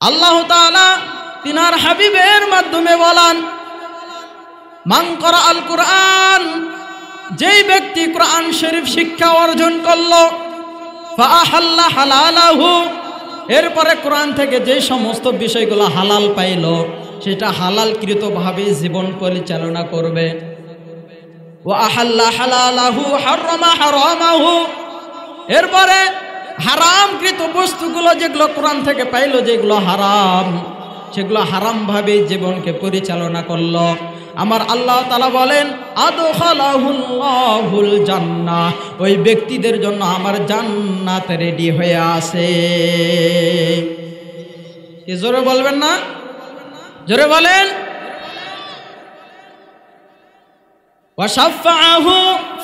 আল্লাহ তাআলা তিনার হাবিবের মাধ্যমে বলেন, মান করা আল কুরআন, যেই ব্যক্তি কোরআন শরীফ শিক্ষা অর্জন করলো, ফাআহাল্লা হালালাহু, এরপরে কোরআন থেকে যে সমস্ত বিষয়গুলো হালাল পাইল সেটা হালালকৃতভাবে জীবন পরিচালনা করবে। ওয়া আহাল্লা হালালাহু হারামা হারামাহু, এরপরে হারামকৃত বস্তুগুলো যেগুলো কোরআন থেকে পাইল, যেগুলো হারাম, সেগুলো হারামভাবে জীবনকে পরিচালনা করলো। আমার আল্লাহ তাআলা বলেন, আদখালাহুল্লাহুল জান্নাহ, ওই ব্যক্তিদের জন্য আমার জান্নাত রেডি হয়ে আছে। কি জোরে বলবেন না? জোরে বলেন। ওয়াশাফাআহু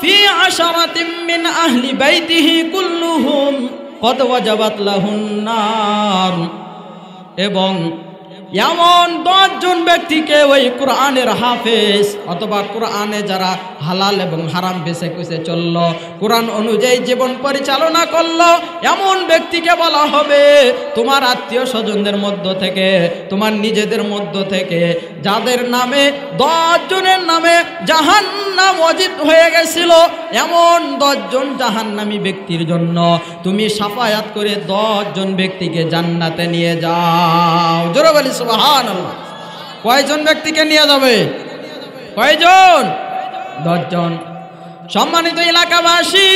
ফি আশরাতিন মিন আহলি বাইতিহি কুল্লুহুম কদ ওয়াজাবাত লাহুন নার, এবং এমন 10 জন ব্যক্তিকে ওই কোরআনের হাফেজ অথবা কোরআনে যারা হালাল এবং হারাম বেছে কুছে চলল, কোরআন অনুযায়ী জীবন পরিচালনা করলো, এমন ব্যক্তিকে বলা হবে তোমার আত্মীয় স্বজনদের মধ্য থেকে, তোমার নিজেদের মধ্য থেকে যাদের নামে 10 জনের নামে জাহান্নাম ওয়াজিব হয়ে গেছিল, এমন 10 জন জাহান্নামী ব্যক্তির জন্য তুমি শাফায়াত করে 10 জন ব্যক্তিকে জান্নাতে নিয়ে যাও। জোরে বলি সুবহানাল্লাহ। কয়জন ব্যক্তিকে নিয়ে যাবে? কয়জন? 10 জন। সম্মানিত এলাকাবাসী,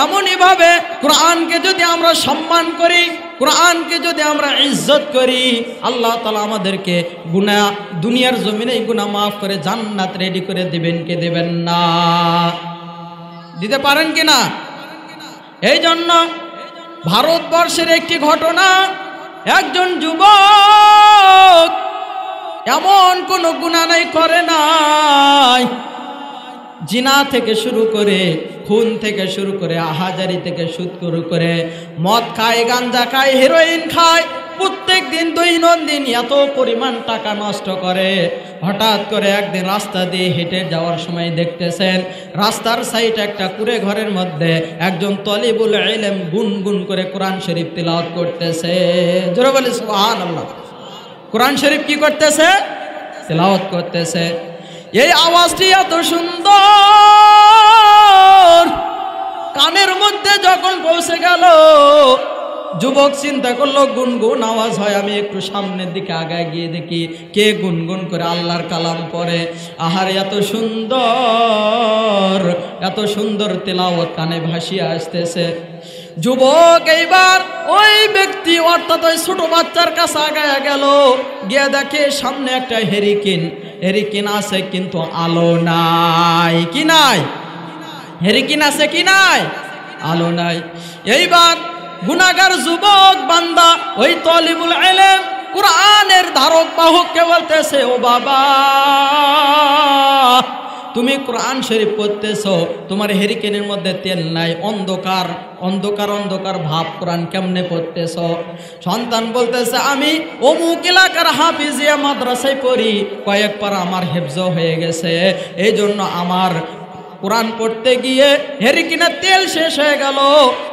এমনই ভাবে কোরআনকে যদি আমরা সম্মান করি, কোরআনকে যদি আমরা ইজ্জত করি, আল্লাহ তাআলা আমাদেরকে গুনাহ, দুনিয়ার জমিনে গুনাহ মাফ করে জান্নাত রেডি করে দিবেন কি দিবেন না? দিতে পারেন কি না? এই জন্য ভারতবর্ষের একটি ঘটনা, একজন যুবক এমন কোন গুনাহ নাই করে নাই, জিনা থেকে শুরু করে, খুন থেকে শুরু করে, আহাজারি থেকে শুরু করে, মদ খায়, গাঞ্জা খায়, হেরোইন খায়, প্রত্যেক দিন দৈনন্দিন এত পরিমাণ টাকা নষ্ট করে। হঠাৎ করে একদিন রাস্তা দিয়ে হেঁটে যাওয়ার সময় দেখতেছেন রাস্তার সাইডে একটা কুড়ে ঘরের মধ্যে একজন তলিবুল ইলম গুনগুন করে কোরআন শরীফ তিলাওয়াত করতেছে। জোরে বলি সুবহানাল্লাহ। কোরআন শরীফ কি করতেছে? তিলাওয়াত করতেছে। এই আওয়াজটি এত সুন্দর, কানের মধ্যে যখন পৌঁছে গেল, যুবক চিন্তা করলো গুনগুন আওয়াজ হয়, আমি একটু সামনের দিকে আগায় গিয়ে দেখি কে গুনগুন করে আল্লাহর কালাম পড়ে। আহার এত সুন্দর, এত সুন্দর তেলাওয়াত কানে ভাসিয়ে আসতেছে। যুবক এইবার ওই ব্যক্তি অর্থাৎ ওই ছোট বাচ্চার কাছে আগায় গেল, গিয়ে দেখে সামনে একটা হেরিকেন, হেরিকেন আছে কিন্তু আলো নাই। কি নাই? হেরিকেন আছে কি নাই? আলো নাই। এইবার গুনাহগার যুবক বান্দা ওই তলিবুল ইলম কোরআনের ধারক বাহককে বলতেছে, ও বাবা, তুমি কোরআন শরীফ পড়তেছো, তোমার হেরিকেনের মধ্যে তেল নাই, অন্ধকার অন্ধকার অন্ধকার ভাব, কোরআন কেমনে পড়তেছো? সন্তান বলতেছে, আমি অমুক এলাকার হাফিজিয়া মাদ্রাসায় পড়ি, কয়েক পারা আমার হেফজ হয়ে গেছে, এই জন্য আমার কোরআন পড়তে গিয়ে হেরিকেনের তেল শেষ হয়ে গেল,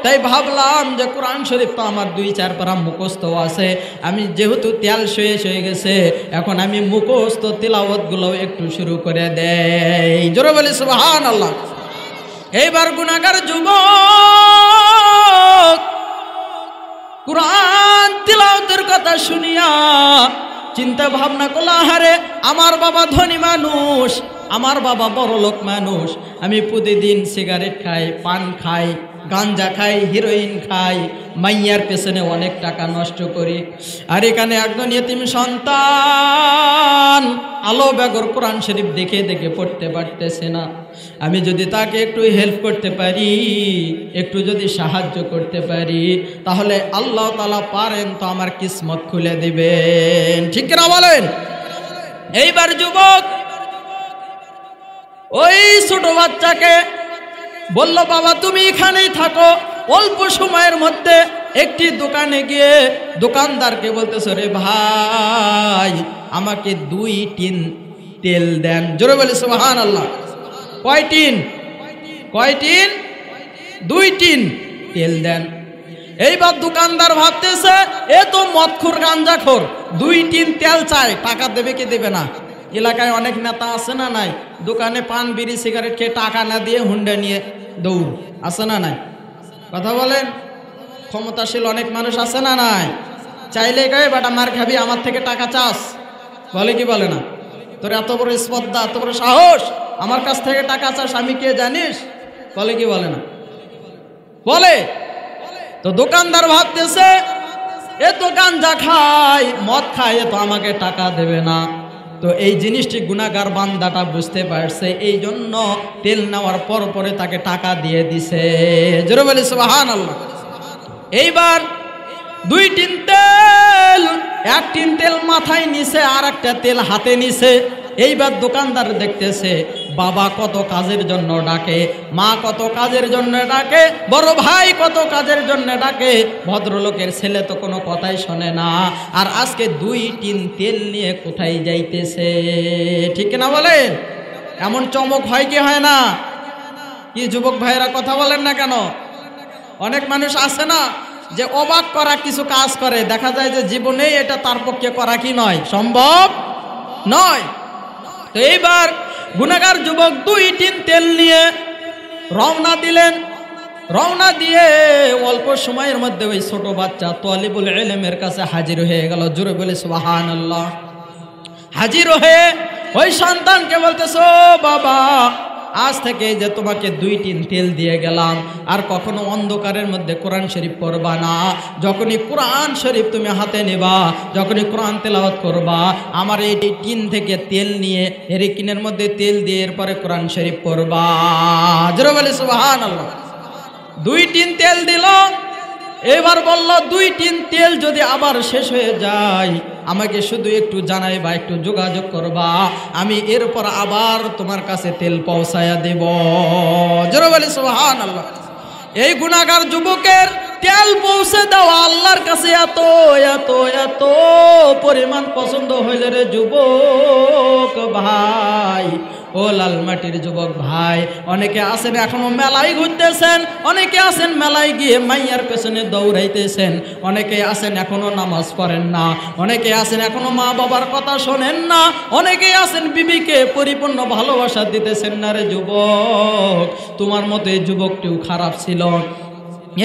তাই ভাবলাম যে কোরআন শরীফ তো আমার 2-4 পারা মুখস্থ আছে, আমি যেহেতু তেল শেষ হয়ে গেছে, এখন আমি মুখস্থ তিলাওয়াতগুলো একটু শুরু করে দেই। জোরে বলি সুবহানাল্লাহ। এইবার গুনাহগার যুবক কোরআন তিলাওয়াতের কথা শুনিয়া চিন্তা ভাবনা করল, আহারে আমার বাবা ধনী মানুষ, আমার বাবা বড় লোক মানুষ, আমি প্রতিদিন সিগারেট খাই, পান খাই, গাঞ্জা খাই, হিরোইন খাই, মাইয়ার পেছনে অনেক টাকা নষ্ট করি, আর এখানে একজন ইতিম সন্তান আলো বেগর কোরআন শরীফ দেখে দেখে পড়তে পারতেছে না, আমি যদি তাকে একটু হেল্প করতে পারি, একটু যদি সাহায্য করতে পারি, তাহলে আল্লাহ তাআলা পারেন তো আমার কিসমত খুলে দিবেন। ঠিক কিনা বলেন? এইবার যুবক ওই ছোট বাচ্চাকে বলল, বাবা তুমি এখানেই থাকো, অল্প সময়ের মধ্যে একটি দোকানে গিয়ে দোকানদারকে বলতেছে, রে ভাই আমাকে 2 টিন তেল দেন। জোরে বলে সুবহানাল্লাহ। কয় টিন? কয় টিন? 2 টিন তেল দেন। এইবার দোকানদার ভাবতেছে এ তো মদখোর গাঞ্জাখোর, 2 টিন তেল চাই, টাকা দেবে কি দেবে না। এলাকায় অনেক নেতা আছে না নাই, দোকানে পান বিড়ি সিগারেট খেয়ে টাকা না দিয়ে হুন্ডা নিয়ে দৌড়, আছে না নাই? কথা বলেন। ক্ষমতাশীল অনেক মানুষ আছে না নাই, চাইলে গায়ে বেটা মার খাবি, আমার থেকে টাকা চাস, বলে কি বলে না? তোর এত বড় স্পর্ধা, এত বড় সাহস, আমার কাছ থেকে টাকা চাস, আমি কে জানিস? বলে কি বলে না? বলে। তো দোকানদার ভাবতেছে এ তো গাঞ্জা খায়, মদ খায়, এ তো আমাকে টাকা দেবে না। তো এই জিনিসটি গুনাহগার বান্দাটা বুঝতে পারছে, এই জন্য তেল নেওয়ার পর পরে তাকে টাকা দিয়ে দিছে। জোরে বলি সুবহানাল্লাহ। এইবার 2 টিন তেল, 1 টিন তেল মাথায় নিছে, আর একটা তেল হাতে নিছে। এইবার দোকানদার দেখতেছে বাবা কত কাজের জন্য ডাকে, মা কত কাজের জন্য ডাকে, বড় ভাই কত কাজের জন্য ডাকে, ভদ্রলোকের ছেলে তো কোনো কথাই শোনে না, আর আজকে 2 টিন তেল নিয়ে কোথায় যাইতেছে? ঠিক না বলেন? এমন চমক হয় কি হয় না? কি যুবক ভাইরা কথা বলেন না কেন? অনেক মানুষ আছে না যে অবাক করা কিছু কাজ করে, দেখা যায় যে জীবনেই এটা তার পক্ষে করা কি নয়, সম্ভব নয়। তো এইবার গুনাহগার যুবক 2 টিন তেল নিয়ে রওনা দিলেন। রওনা দিয়ে অল্প সময়ের মধ্যে ওই ছোট বাচ্চা তালিবুল ইলমের কাছে হাজির হয়ে গেল। জোরে বলে সুবহানাল্লাহ। হাজির হয়ে ওই সন্তানকে বলতেছো, বাবা আজ থেকে যে তোমাকে 2 টিন তেল দিয়ে গেলাম, আর কখনো অন্ধকারের মধ্যে কোরআন শরীফ পড়বা না। যখনই কোরআন শরীফ তুমি হাতে নেবা, যখনই কোরআন তেলাওয়াত করবা, আমার এই টিন থেকে তেল নিয়ে এরিকিনের মধ্যে তেল দিয়ে এরপরে কোরআন শরীফ পড়বা। জোরে বলে সুবহানাল্লাহ। 2 টিন তেল দিল। এবার বলল 2 টিন তেল যদি আবার শেষ হয়ে যায়, আমাকে শুধু একটু জানাইবা, একটু যোগাযোগ করবা, আমি এরপর আবার তোমার কাছে তেল পৌঁছায়া দেব। জোরে বলে সুবহানাল্লাহ। এই গুনাহগার যুবকের তেল পৌঁছে দেওয়া আল্লাহর কাছে এত এত এত পরিমাণ পছন্দ হইল রে যুবক ভাই, ও লালমাটির যুবক ভাই। অনেকে আছেন এখনো মেলায় ঘুরতেছেন, অনেকে আছেন মেলায় গিয়ে মাইয়ার পেছনে দৌড়াইতেছেন, অনেকে আছেন এখনো নামাজ পড়েন না, অনেকে আছেন এখনো মা বাবার কথা শোনেন না, অনেকে আছেন বিবিকে পরিপূর্ণ ভালোবাসা দিতেছেন না রে যুবক। তোমার মতো এই যুবকটিও খারাপ ছিল।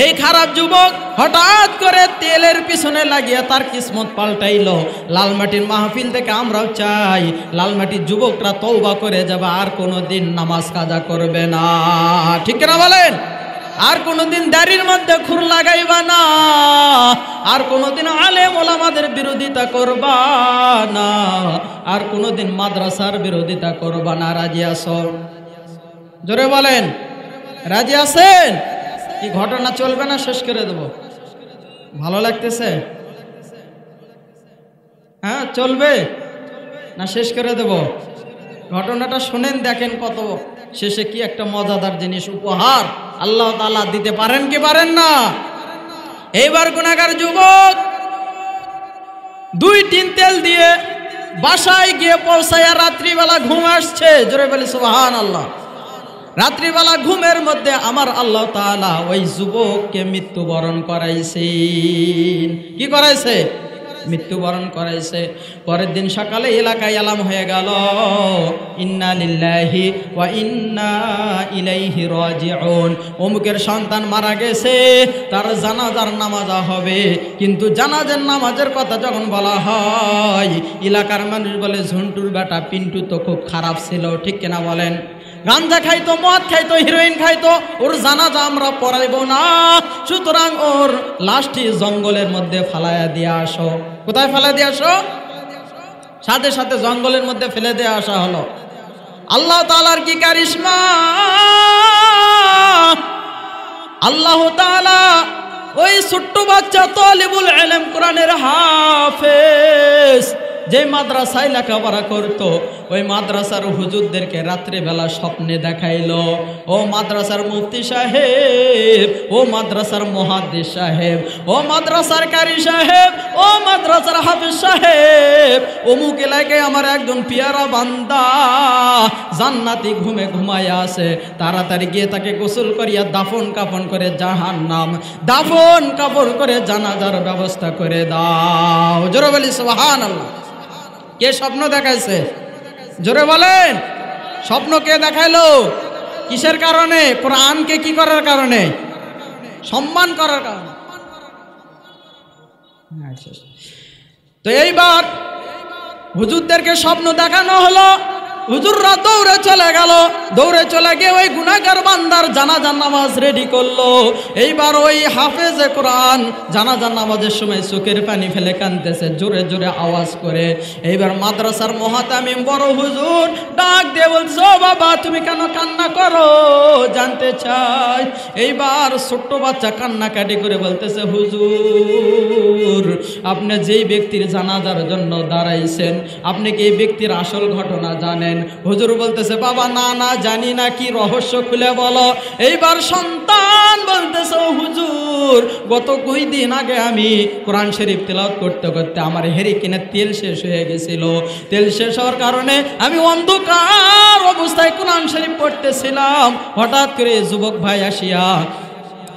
এই খারাপ যুবক হঠাৎ করে তেলের পিছনে লাগিয়ে তার কিসমত পাল্টাইল। লালমাটির মাহফিল থেকে আমরাও চাই লালমাটির যুবকরা তওবা করে যাবে, আর কোনোদিন নামাজ কাজা করবে না। ঠিক না বলেন? আর কোনোদিন দাড়ির মধ্যে খুর লাগাইবা না, আর কোনোদিন আলেম ওলামাদের বিরোধিতা করবা না, আর কোনোদিন মাদ্রাসার বিরোধিতা করবা না। রাজি আছো? জোরে বলেন, রাজি আছেন? কি ঘটনা চলবে না শেষ করে দেব? ভালো লাগতেছে? হ্যাঁ চলবে না শেষ করে দেব? ঘটনাটা শুনেন, দেখেন কত শেষে কি একটা মজাদার জিনিস উপহার আল্লাহ তাআলা দিতে পারেন কি পারেন না। এইবার গুনাহগার যুবক 2 টিন তেল দিয়ে বাসায় গিয়ে পৌঁছায়া রাত্রিবেলা ঘুম আসছে। জোরে বলি সুবহানাল্লাহ। রাত্রিবেলা ঘুমের মধ্যে আমার আল্লাহ তাআলা ওই যুবককে মৃত্যুবরণ করাইছেন। কি করাইছে? মৃত্যুবরণ করাইছে। পরের দিন সকালে এলাকায় এলাম হয়ে গেল, ইন্না লিল্লাহি ওয়া ইন্না ইলাইহি রাজিউন। অমুকের সন্তান মারা গেছে, তার জানাজার নামাজ হবে। কিন্তু জানাজার নামাজের কথা যখন বলা হয়, এলাকার মানুষ বলে ঝন্টুর বেটা পিন্টু তো খুব খারাপ ছিল। ঠিক কিনা বলেন? গাঞ্জা খাইতো, মদ খাইতো, হিরোইন খাইতো, ওর জানাজা আমরা পড়াইব না, সুতরাং ওর লাশটি জঙ্গলের মধ্যে ফালাইয়া দিয়ে আসো। কোথায় ফেলে দিয়ে আসো? সাথে সাথে জঙ্গলের মধ্যে ফেলে দিয়ে আসা হলো। আল্লাহ তাআলার কি কারিশমা! আল্লাহ তাআলা ওই ছোট্ট বাচ্চা তালিবুল ইলম, কোরআনের হাফেজ, যে মাদ্রাসায় লেখাপড়া করতো, ওই মাদ্রাসার হুজুরদেরকে রাত্রিবেলা স্বপ্নে দেখাইলো, ও মাদ্রাসার মুফতি সাহেব, ও মাদ্রাসার মুহাদ্দিস সাহেব, ও মাদ্রাসার কারি সাহেব, ও মাদ্রাসার হাফেজ সাহেব, অমুক এলাকায় আমার একজন পিয়ারা বান্দা জান্নাতি ঘুমে ঘুমায়া আছে, তাড়াতাড়ি গিয়ে তাকে গোসল করিয়া দাফন কাফন করে জাহান্নাম, দাফন কাফন করে জানাজার ব্যবস্থা করে দাও। জোরে বলি সুবহানাল্লাহ। কে স্বপ্ন দেখাইছে? জোরে বলেন। স্বপ্ন কে দেখাইলো? কিসের কারণে? কোরআনকে কি করার কারণে? সম্মান করার কারণে। তো এইবার হুজুরদেরকে স্বপ্ন দেখানো হলো, হুজুররা দৌড়ে চলে গেল, দৌড়ে চলে গিয়ে ওই গুনাহগার বান্দার জানাজার নামাজ রেডি করলো। এইবার ওই হাফেজে কোরআন জানাজার নামাজের সময় চোখের পানি ফেলে কাঁদতেছে জোরে জোরে আওয়াজ করে। এইবার মাদ্রাসার মুহাতামিম বড় হুজুর ডাক দিয়ে বলছে, ও বাবা তুমি কেন কান্না করো, জানতে চাই। এইবার ছোট্ট বাচ্চা কান্নাকাটি করে বলতেছে, হুজুর আপনি যেই ব্যক্তির জানাজার জন্য দাঁড়াইছেন, আপনি কি এই ব্যক্তির আসল ঘটনা জানেন? হুজুর বলতেছে, বাবা না না জানি না, কি রহস্য খুলে বলো। এইবার সন্তান বলতেছে, হুজুর গত কয়েকদিন আগে আমি কোরআন শরীফ তেলাওয়াত করতে করতে আমার হেরিকেনের তেল শেষ হয়ে গেছিল। তেল শেষ হওয়ার কারণে আমি অন্ধকার অবস্থায় কোরআন শরীফ পড়তেছিলাম। হঠাৎ করে যুবক ভাই আসিয়া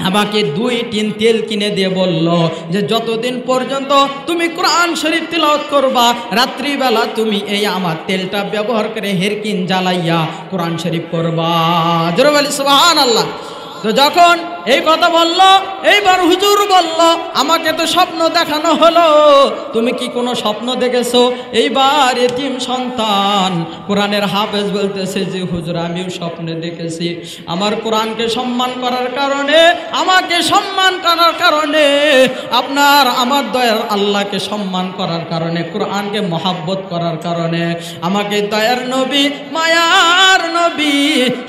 আমাকে 2 টিন তেল কিনে দিয়ে বলল যে যতদিন পর্যন্ত তুমি কোরআন শরীফ তিলাওয়াত করবা, রাত্রিবেলা তুমি এই আমার তেলটা ব্যবহার করে হেরকিন জ্বালাইয়া কোরআন শরীফ পড়বা। জোরে বলি সুবহানাল্লাহ। তো যখন এই কথা বলল, এইবার হুজুর বলল, আমাকে তো স্বপ্ন দেখানো হলো, তুমি কি কোনো স্বপ্ন দেখেছো? এইবার এতিম সন্তান কোরআনের হাফেজ বলতেছে যে হুজুর আমিও স্বপ্নে দেখেছি, আমার কোরআনকে সম্মান করার কারণে, আমাকে সম্মান করার কারণে, আপনার আমার দয়ার আল্লাহকে সম্মান করার কারণে, কোরআনকে মহাব্বত করার কারণে আমাকে দয়ার নবী মায়ার নবী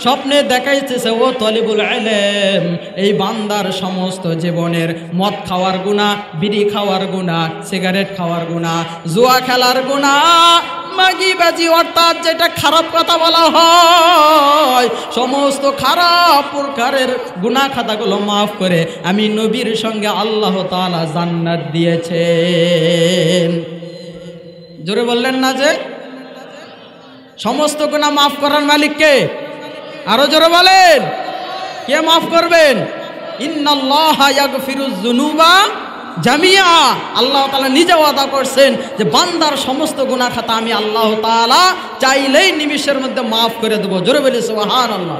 স্বপ্নে দেখাইতেছে, ও তলিবুল ইলম এই বান্দার সমস্ত জীবনের মদ খাওয়ার গুনাহ, বিড়ি খাওয়ার গুনাহ, সিগারেট খাওয়ার গুনাহ, জুয়া খেলার গুনাহ, মাগিবাজি অর্থাৎ যেটা খারাপ কথা বলা হয়, সমস্ত খারাপ প্রকারের গুনাহ খাতাগুলো মাফ করে আমি নবীর সঙ্গে আল্লাহ তাআলা জান্নাত দিয়েছেন। জোরে বললেন না যে সমস্ত গুনাহ মাফ করার মালিক কে? আরো জোরে বলেন, কে মাফ করবেন? ইন্নাল্লাহা ইয়াগফিরুয যুনুবা জামিয়া। আল্লাহ তাআলা নিজে ওয়াদা করছেন যে বান্দার সমস্ত গুনাহ খাতা আমি আল্লাহ তাআলা চাইলেই নিমিষের মধ্যে মাফ করে দেব। জোরে বলি সুবহানাল্লাহ।